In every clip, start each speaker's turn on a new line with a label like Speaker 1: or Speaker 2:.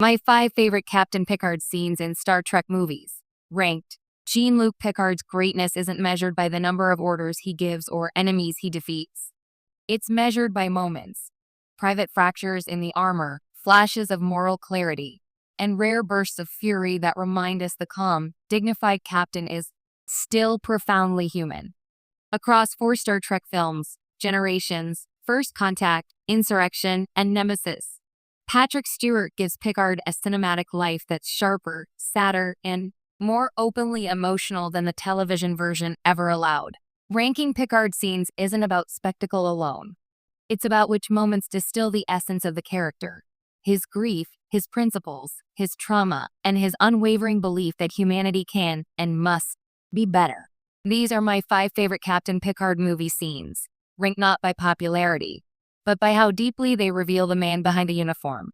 Speaker 1: My 5 favorite Captain Picard scenes in Star Trek movies. Ranked. Jean-Luc Picard's greatness isn't measured by the number of orders he gives or enemies he defeats. It's measured by moments. Private fractures in the armor, flashes of moral clarity, and rare bursts of fury that remind us the calm, dignified captain is still profoundly human. Across 4 Star Trek films, Generations, First Contact, Insurrection, and Nemesis, Patrick Stewart gives Picard a cinematic life that's sharper, sadder, and more openly emotional than the television version ever allowed. Ranking Picard scenes isn't about spectacle alone. It's about which moments distill the essence of the character. His grief, his principles, his trauma, and his unwavering belief that humanity can and must be better. These are my 5 favorite Captain Picard movie scenes, ranked not by popularity, but by how deeply they reveal the man behind the uniform.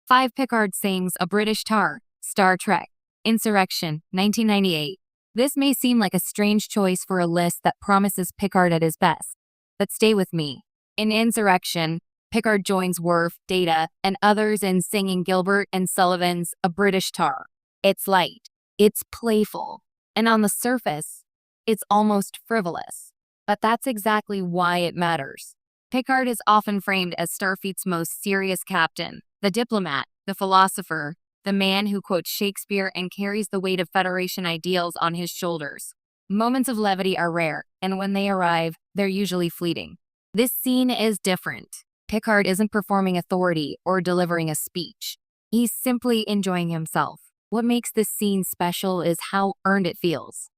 Speaker 1: 5 Picard sings A British Tar, Star Trek, Insurrection, 1998. This may seem like a strange choice for a list that promises Picard at his best, but stay with me. In Insurrection, Picard joins Worf, Data, and others in singing Gilbert and Sullivan's A British Tar. It's light, it's playful, and on the surface, it's almost frivolous. But that's exactly why it matters. Picard is often framed as Starfleet's most serious captain, the diplomat, the philosopher, the man who quotes Shakespeare and carries the weight of Federation ideals on his shoulders. Moments of levity are rare, and when they arrive, they're usually fleeting. This scene is different. Picard isn't performing authority or delivering a speech. He's simply enjoying himself. What makes this scene special is how earned it feels.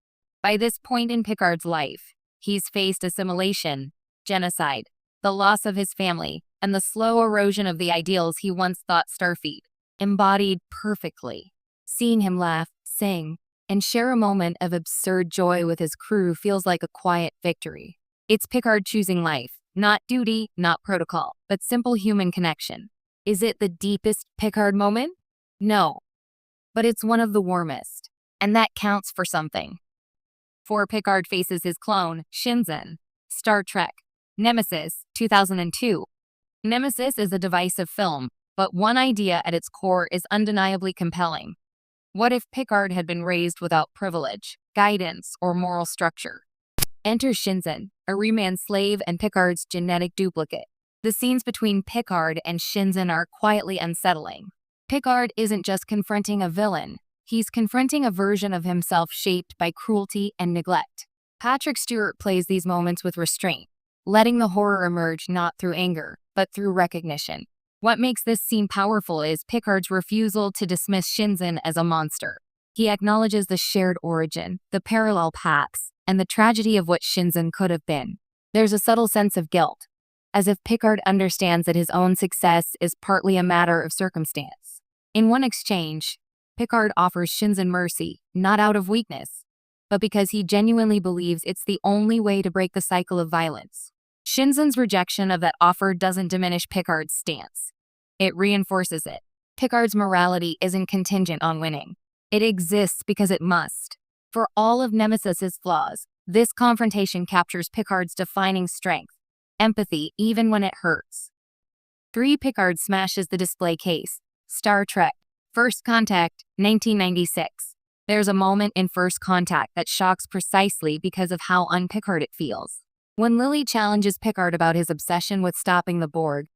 Speaker 1: By this point in Picard's life, he's faced assimilation, genocide, the loss of his family, and the slow erosion of the ideals he once thought Starfleet embodied perfectly. Seeing him laugh, sing, and share a moment of absurd joy with his crew feels like a quiet victory. It's Picard choosing life, not duty, not protocol, but simple human connection. Is it the deepest Picard moment? No, but it's one of the warmest, and that counts for something. 4 Picard faces his clone, Shinzen. Star Trek, Nemesis, 2002. Nemesis is a divisive film, but one idea at its core is undeniably compelling. What if Picard had been raised without privilege, guidance, or moral structure? Enter Shinzen, a Reman slave and Picard's genetic duplicate. The scenes between Picard and Shinzen are quietly unsettling. Picard isn't just confronting a villain, he's confronting a version of himself shaped by cruelty and neglect. Patrick Stewart plays these moments with restraint, letting the horror emerge not through anger, but through recognition. What makes this scene powerful is Picard's refusal to dismiss Shinzen as a monster. He acknowledges the shared origin, the parallel paths, and the tragedy of what Shinzen could have been. There's a subtle sense of guilt, as if Picard understands that his own success is partly a matter of circumstance. In one exchange, Picard offers Shinzen mercy, not out of weakness, but because he genuinely believes it's the only way to break the cycle of violence. Shinzen's rejection of that offer doesn't diminish Picard's stance. It reinforces it. Picard's morality isn't contingent on winning. It exists because it must. For all of Nemesis's flaws, this confrontation captures Picard's defining strength, empathy even when it hurts. 3 Picard smashes the display case. Star Trek, First Contact, 1996. There's a moment in First Contact that shocks precisely because of how un-Picard it feels. When Lily challenges Picard about his obsession with stopping the Borg,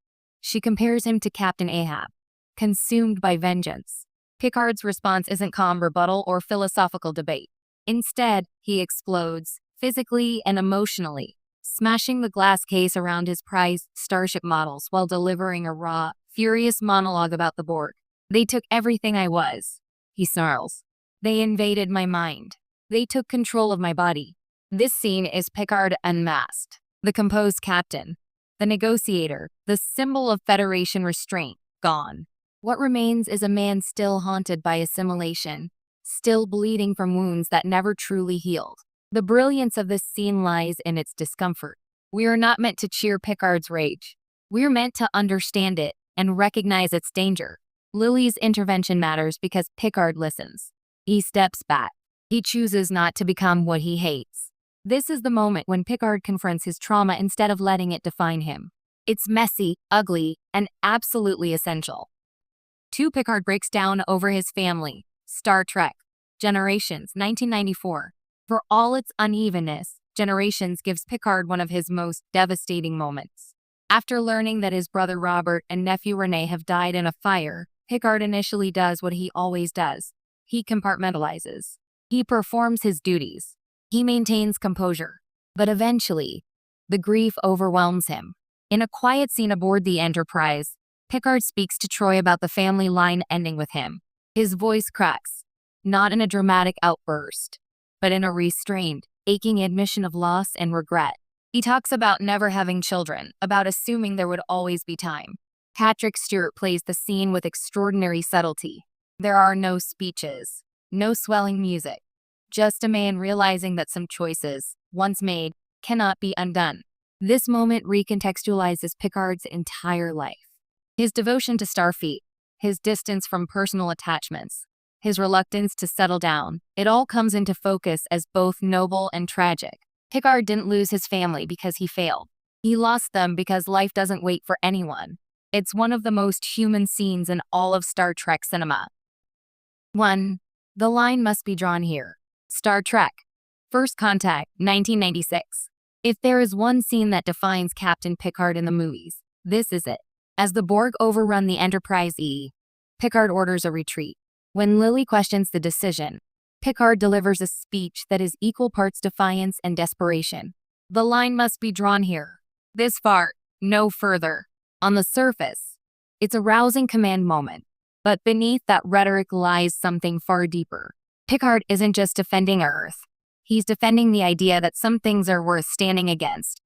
Speaker 1: she compares him to Captain Ahab, consumed by vengeance. Picard's response isn't calm rebuttal or philosophical debate. Instead, he explodes, physically and emotionally, smashing the glass case around his prized starship models while delivering a raw, furious monologue about the Borg. "They took everything I was," he snarls. "They invaded my mind. They took control of my body." This scene is Picard unmasked. The composed captain, the negotiator, the symbol of Federation restraint, gone. What remains is a man still haunted by assimilation, still bleeding from wounds that never truly healed. The brilliance of this scene lies in its discomfort. We are not meant to cheer Picard's rage. We're meant to understand it and recognize its danger. Lily's intervention matters because Picard listens. He steps back. He chooses not to become what he hates. This is the moment when Picard confronts his trauma instead of letting it define him. It's messy, ugly, and absolutely essential. 2. Picard breaks down over his family. Star Trek. Generations, 1994. For all its unevenness, Generations gives Picard one of his most devastating moments. After learning that his brother Robert and nephew Rene have died in a fire, Picard initially does what he always does. He compartmentalizes. He performs his duties. He maintains composure. But eventually, the grief overwhelms him. In a quiet scene aboard the Enterprise, Picard speaks to Troy about the family line ending with him. His voice cracks, not in a dramatic outburst, but in a restrained, aching admission of loss and regret. He talks about never having children, about assuming there would always be time. Patrick Stewart plays the scene with extraordinary subtlety. There are no speeches, no swelling music, just a man realizing that some choices, once made, cannot be undone. This moment recontextualizes Picard's entire life. His devotion to Starfleet, his distance from personal attachments, his reluctance to settle down, it all comes into focus as both noble and tragic. Picard didn't lose his family because he failed. He lost them because life doesn't wait for anyone. It's one of the most human scenes in all of Star Trek cinema. 1. The line must be drawn here. Star Trek. First Contact, 1996. If there is one scene that defines Captain Picard in the movies, this is it. As the Borg overrun the Enterprise E, Picard orders a retreat. When Lily questions the decision, Picard delivers a speech that is equal parts defiance and desperation. The line must be drawn here. This far, no further. On the surface, it's a rousing command moment, but beneath that rhetoric lies something far deeper. Picard isn't just defending Earth. He's defending the idea that some things are worth standing against,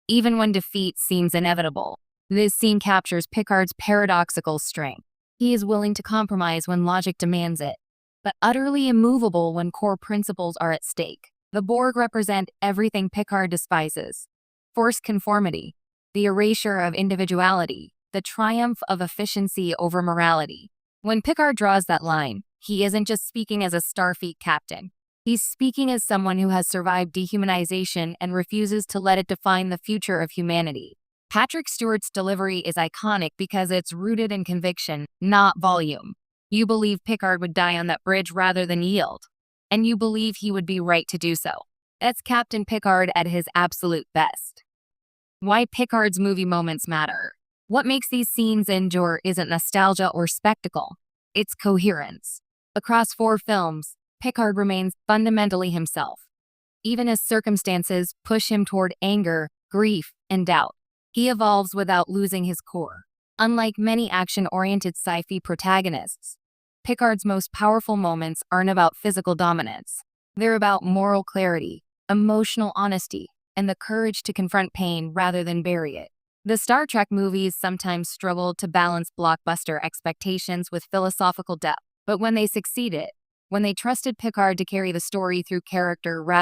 Speaker 1: even when defeat seems inevitable. This scene captures Picard's paradoxical strength. He is willing to compromise when logic demands it, but utterly immovable when core principles are at stake. The Borg represent everything Picard despises. Forced conformity, the erasure of individuality, the triumph of efficiency over morality. When Picard draws that line, he isn't just speaking as a Starfleet captain. He's speaking as someone who has survived dehumanization and refuses to let it define the future of humanity. Patrick Stewart's delivery is iconic because it's rooted in conviction, not volume. You believe Picard would die on that bridge rather than yield. And you believe he would be right to do so. That's Captain Picard at his absolute best. Why Picard's movie moments matter. What makes these scenes endure isn't nostalgia or spectacle. It's coherence. Across 4 films, Picard remains fundamentally himself, even as circumstances push him toward anger, grief, and doubt. He evolves without losing his core. Unlike many action-oriented sci-fi protagonists, Picard's most powerful moments aren't about physical dominance. They're about moral clarity, emotional honesty, and the courage to confront pain rather than bury it. The Star Trek movies sometimes struggled to balance blockbuster expectations with philosophical depth, but when they succeeded, when they trusted Picard to carry the story through character rather